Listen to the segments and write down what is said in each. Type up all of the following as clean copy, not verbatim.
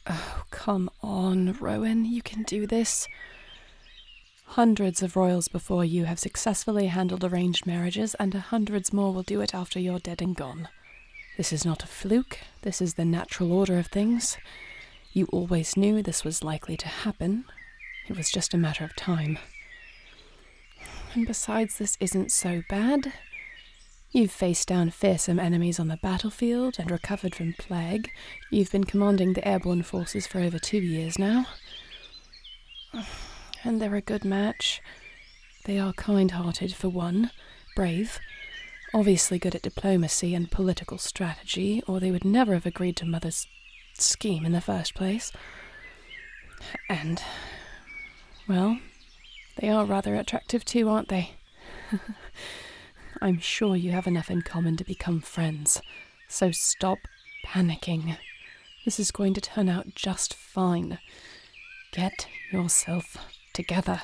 Oh, come on, Rowan, you can do this. Hundreds of royals before you have successfully handled arranged marriages, and hundreds more will do it after you're dead and gone. This is not a fluke, this is the natural order of things. You always knew this was likely to happen. It was just a matter of time. And besides, this isn't so bad. You've faced down fearsome enemies on the battlefield and recovered from plague. You've been commanding the airborne forces for over 2 years now. And they're a good match. They are kind-hearted for one, brave, obviously good at diplomacy and political strategy, or they would never have agreed to Mother's scheme in the first place. And, well, they are rather attractive too, aren't they? I'm sure you have enough in common to become friends, so stop panicking. This is going to turn out just fine. Get yourself together.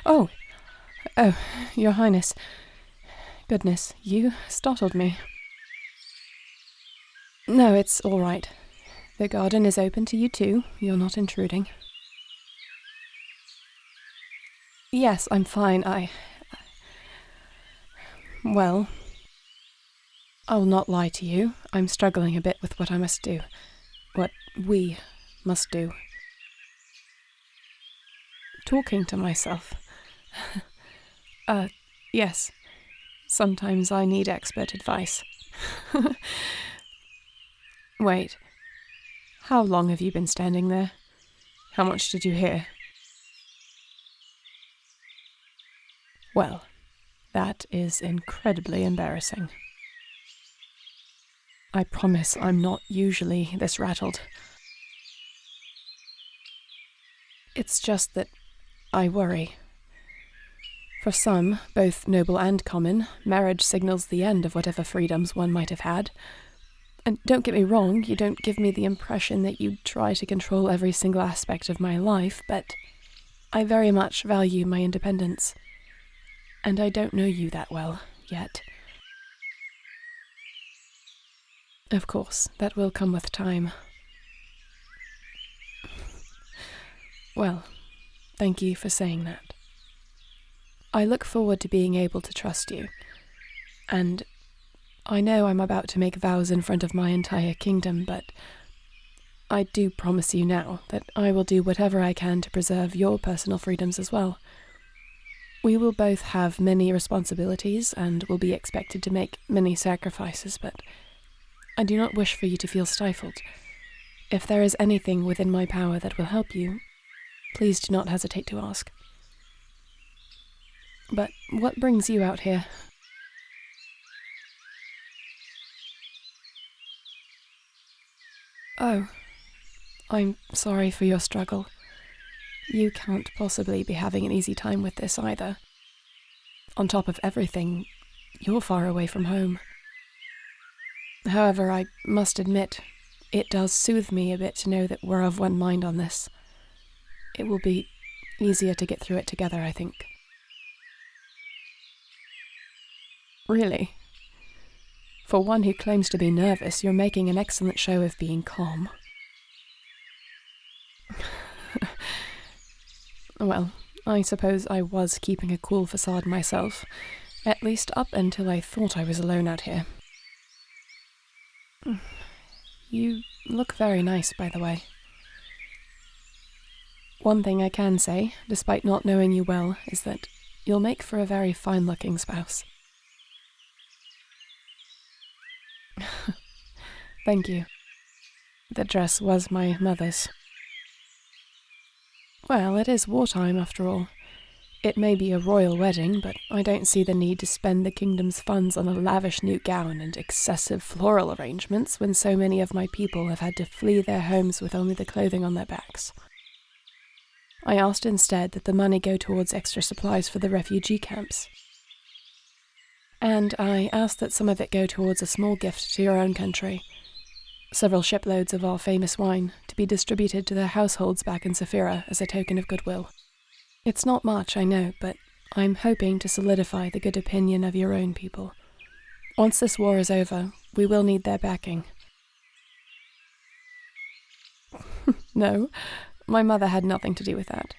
Oh, Your Highness. Goodness, you startled me. No, it's all right. The garden is open to you too. You're not intruding. Yes, I'm fine. Well, I'll not lie to you. I'm struggling a bit with what I must do. What we must do. Talking to myself. Yes. Sometimes I need expert advice. Wait. How long have you been standing there? How much did you hear? Well, that is incredibly embarrassing. I promise I'm not usually this rattled. It's just that I worry. For some, both noble and common, marriage signals the end of whatever freedoms one might have had. And don't get me wrong, you don't give me the impression that you try to control every single aspect of my life, but I very much value my independence. And I don't know you that well, yet. Of course, that will come with time. Well, thank you for saying that. I look forward to being able to trust you, and I know I'm about to make vows in front of my entire kingdom, but I do promise you now that I will do whatever I can to preserve your personal freedoms as well. We will both have many responsibilities and will be expected to make many sacrifices, but I do not wish for you to feel stifled. If there is anything within my power that will help you, please do not hesitate to ask. But what brings you out here? Oh, I'm sorry for your struggle. You can't possibly be having an easy time with this either. On top of everything, you're far away from home. However, I must admit, it does soothe me a bit to know that we're of one mind on this. It will be easier to get through it together, I think. Really? For one who claims to be nervous, you're making an excellent show of being calm. Well, I suppose I was keeping a cool facade myself, at least up until I thought I was alone out here. You look very nice, by the way. One thing I can say, despite not knowing you well, is that you'll make for a very fine-looking spouse. Thank you. The dress was my mother's. Well, it is wartime after all. It may be a royal wedding, but I don't see the need to spend the kingdom's funds on a lavish new gown and excessive floral arrangements when so many of my people have had to flee their homes with only the clothing on their backs. I asked instead that the money go towards extra supplies for the refugee camps. And I asked that some of it go towards a small gift to your own country. Several shiploads of our famous wine to be distributed to their households back in Saphira as a token of goodwill. It's not much, I know, but I'm hoping to solidify the good opinion of your own people. Once this war is over, we will need their backing. No, my mother had nothing to do with that.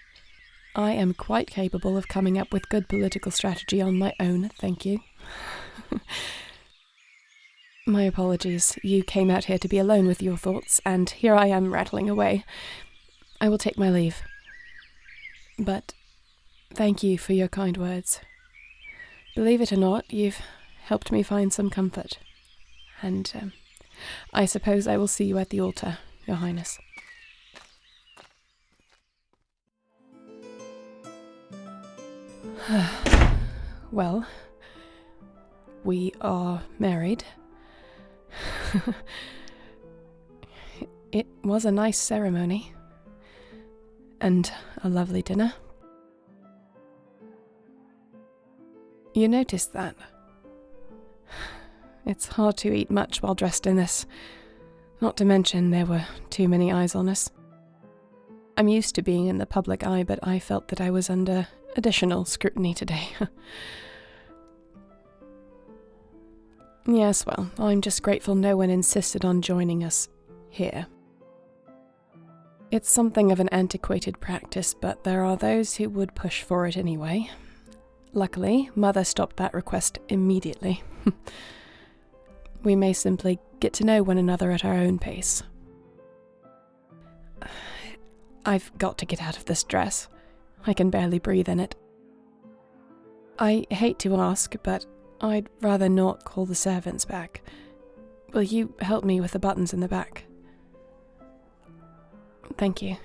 I am quite capable of coming up with good political strategy on my own, thank you. My apologies. You came out here to be alone with your thoughts, and here I am rattling away. I will take my leave. But thank you for your kind words. Believe it or not, you've helped me find some comfort. And I suppose I will see you at the altar, Your Highness. Well, we are married. It was a nice ceremony. And a lovely dinner. You noticed that? It's hard to eat much while dressed in this. Not to mention there were too many eyes on us. I'm used to being in the public eye, but I felt that I was under additional scrutiny today. Yes, well, I'm just grateful no one insisted on joining us here. It's something of an antiquated practice, but there are those who would push for it anyway. Luckily, Mother stopped that request immediately. We may simply get to know one another at our own pace. I've got to get out of this dress. I can barely breathe in it. I hate to ask, but I'd rather not call the servants back. Will you help me with the buttons in the back? Thank you.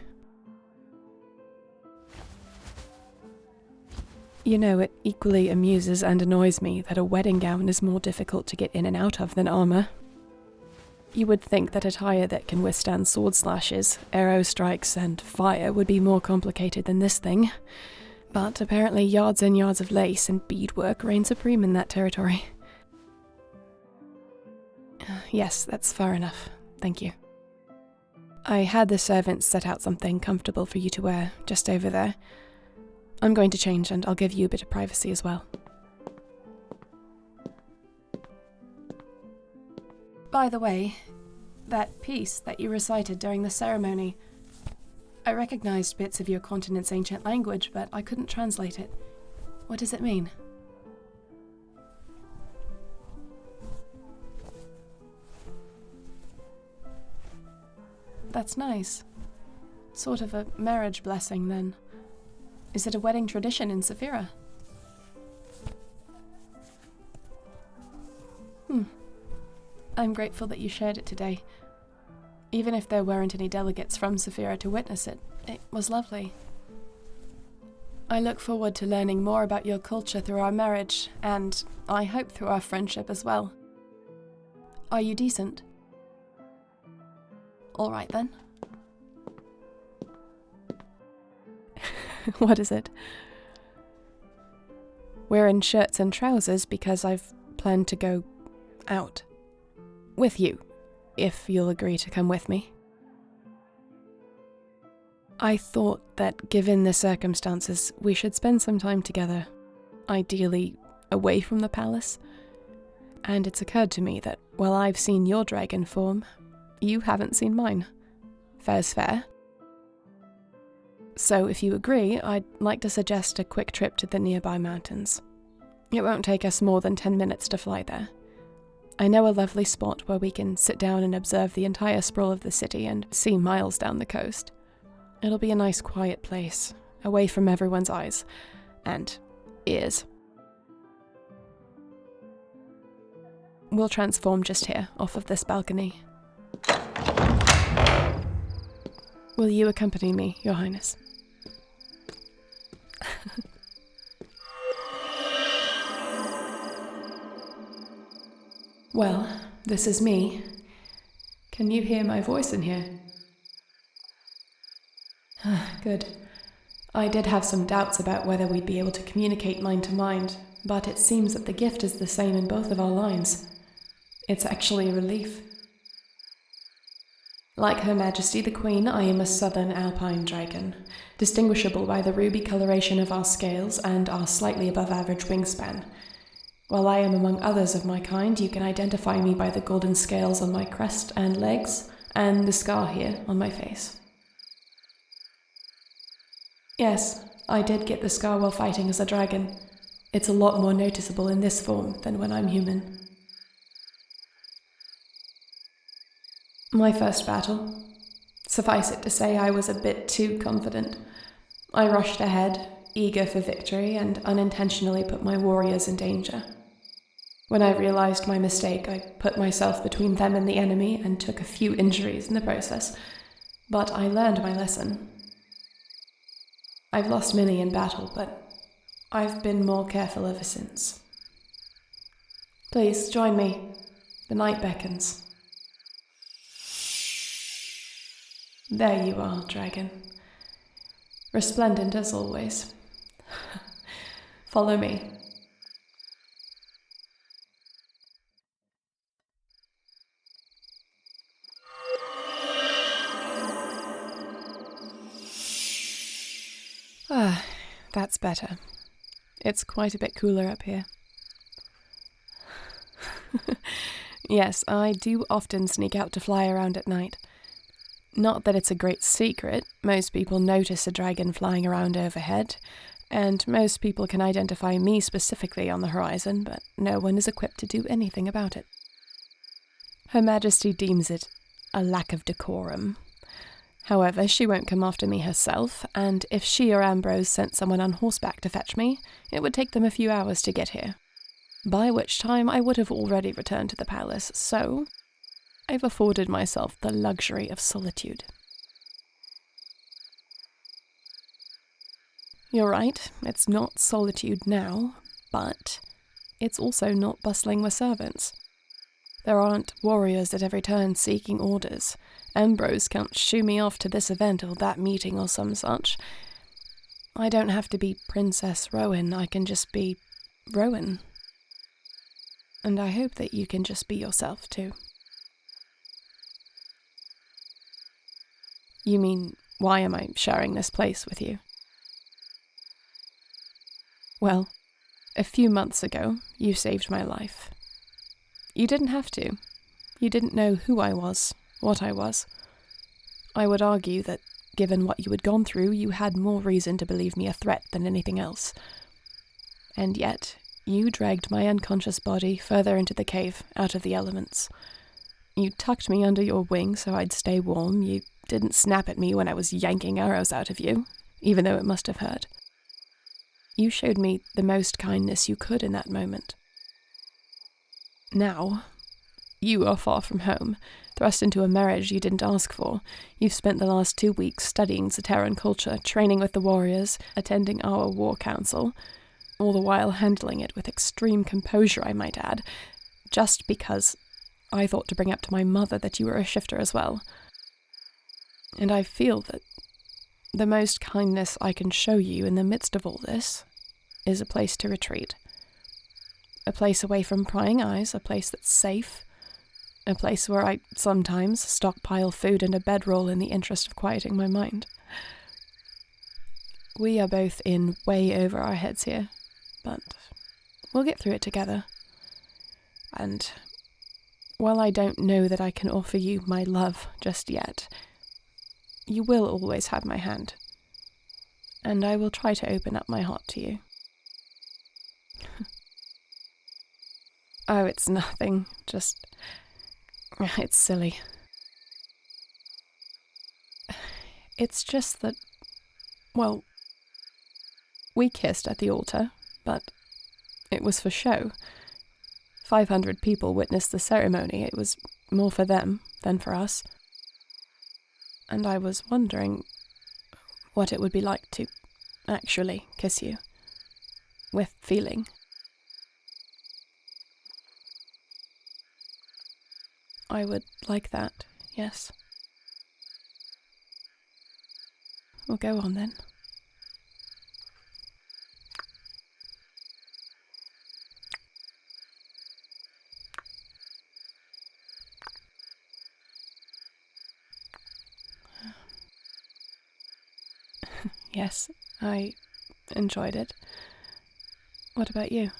You know, it equally amuses and annoys me that a wedding gown is more difficult to get in and out of than armor. You would think that attire that can withstand sword slashes, arrow strikes, and fire would be more complicated than this thing. But apparently yards and yards of lace and beadwork reign supreme in that territory. Yes, that's far enough. Thank you. I had the servants set out something comfortable for you to wear, just over there. I'm going to change, and I'll give you a bit of privacy as well. By the way, that piece that you recited during the ceremony, I recognized bits of your continent's ancient language, but I couldn't translate it. What does it mean? That's nice. Sort of a marriage blessing, then. Is it a wedding tradition in Saphira? I'm grateful that you shared it today. Even if there weren't any delegates from Saphira to witness it, it was lovely. I look forward to learning more about your culture through our marriage, and I hope through our friendship as well. Are you decent? All right then. What is it? We're in shirts and trousers because I've planned to go out. With you, if you'll agree to come with me. I thought that given the circumstances, we should spend some time together, ideally away from the palace. And it's occurred to me that while I've seen your dragon form, you haven't seen mine. Fair's fair. So if you agree, I'd like to suggest a quick trip to the nearby mountains. It won't take us more than 10 minutes to fly there. I know a lovely spot where we can sit down and observe the entire sprawl of the city and see miles down the coast. It'll be a nice quiet place, away from everyone's eyes and ears. We'll transform just here, off of this balcony. Will you accompany me, Your Highness? Well, this is me. Can you hear my voice in here? Good. I did have some doubts about whether we'd be able to communicate mind to mind, but it seems that the gift is the same in both of our lines. It's actually a relief. Like Her Majesty the Queen, I am a southern alpine dragon, distinguishable by the ruby coloration of our scales and our slightly above average wingspan. While I am among others of my kind, you can identify me by the golden scales on my crest and legs, and the scar here on my face. Yes, I did get the scar while fighting as a dragon. It's a lot more noticeable in this form than when I'm human. My first battle. Suffice it to say, I was a bit too confident. I rushed ahead, eager for victory, and unintentionally put my warriors in danger. When I realized my mistake, I put myself between them and the enemy and took a few injuries in the process. But I learned my lesson. I've lost many in battle, but I've been more careful ever since. Please, join me. The night beckons. There you are, dragon. Resplendent as always. Follow me. Ah, that's better. It's quite a bit cooler up here. Yes, I do often sneak out to fly around at night. Not that it's a great secret. Most people notice a dragon flying around overhead, and most people can identify me specifically on the horizon, but no one is equipped to do anything about it. Her Majesty deems it a lack of decorum. However, she won't come after me herself, and if she or Ambrose sent someone on horseback to fetch me, it would take them a few hours to get here. By which time I would have already returned to the palace, so I've afforded myself the luxury of solitude. You're right, it's not solitude now, but it's also not bustling with servants. There aren't warriors at every turn seeking orders. Ambrose can't shoo me off to this event or that meeting or some such. I don't have to be Princess Rowan, I can just be Rowan. And I hope that you can just be yourself too. You mean, why am I sharing this place with you? Well, a few months ago, you saved my life. You didn't have to. You didn't know who I was, what I was. I would argue that, given what you had gone through, you had more reason to believe me a threat than anything else. And yet, you dragged my unconscious body further into the cave, out of the elements. You tucked me under your wing so I'd stay warm. You didn't snap at me when I was yanking arrows out of you, even though it must have hurt. You showed me the most kindness you could in that moment. Now, you are far from home, thrust into a marriage you didn't ask for. You've spent the last 2 weeks studying Zaterran culture, training with the warriors, attending our war council, all the while handling it with extreme composure, I might add, just because I thought to bring up to my mother that you were a shifter as well. And I feel that the most kindness I can show you in the midst of all this is a place to retreat. A place away from prying eyes, a place that's safe, a place where I sometimes stockpile food and a bedroll in the interest of quieting my mind. We are both in way over our heads here, but we'll get through it together. And while I don't know that I can offer you my love just yet, you will always have my hand, and I will try to open up my heart to you. Oh, it's nothing, it's silly. It's just that, well, we kissed at the altar, but it was for show. 500 people witnessed the ceremony. It was more for them than for us. And I was wondering what it would be like to actually kiss you. With feeling. I would like that, yes. Well, go on then. Yes, I enjoyed it. What about you?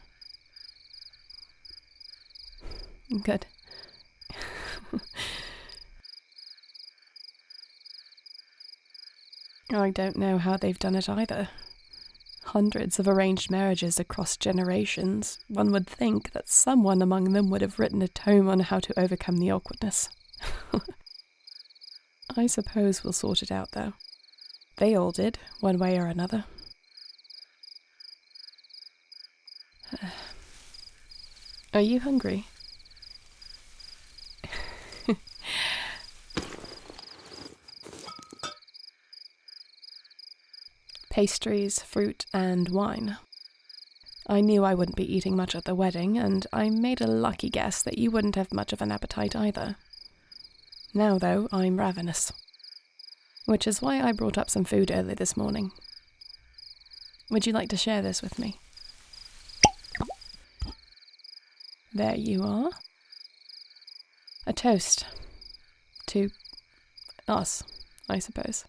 Good. I don't know how they've done it either. Hundreds of arranged marriages across generations. One would think that someone among them would have written a tome on how to overcome the awkwardness. I suppose we'll sort it out, though. They all did, one way or another. Are you hungry? Pastries, fruit, and wine. I knew I wouldn't be eating much at the wedding, and I made a lucky guess that you wouldn't have much of an appetite either. Now, though, I'm ravenous. Which is why I brought up some food early this morning. Would you like to share this with me? There you are. A toast. To us, I suppose.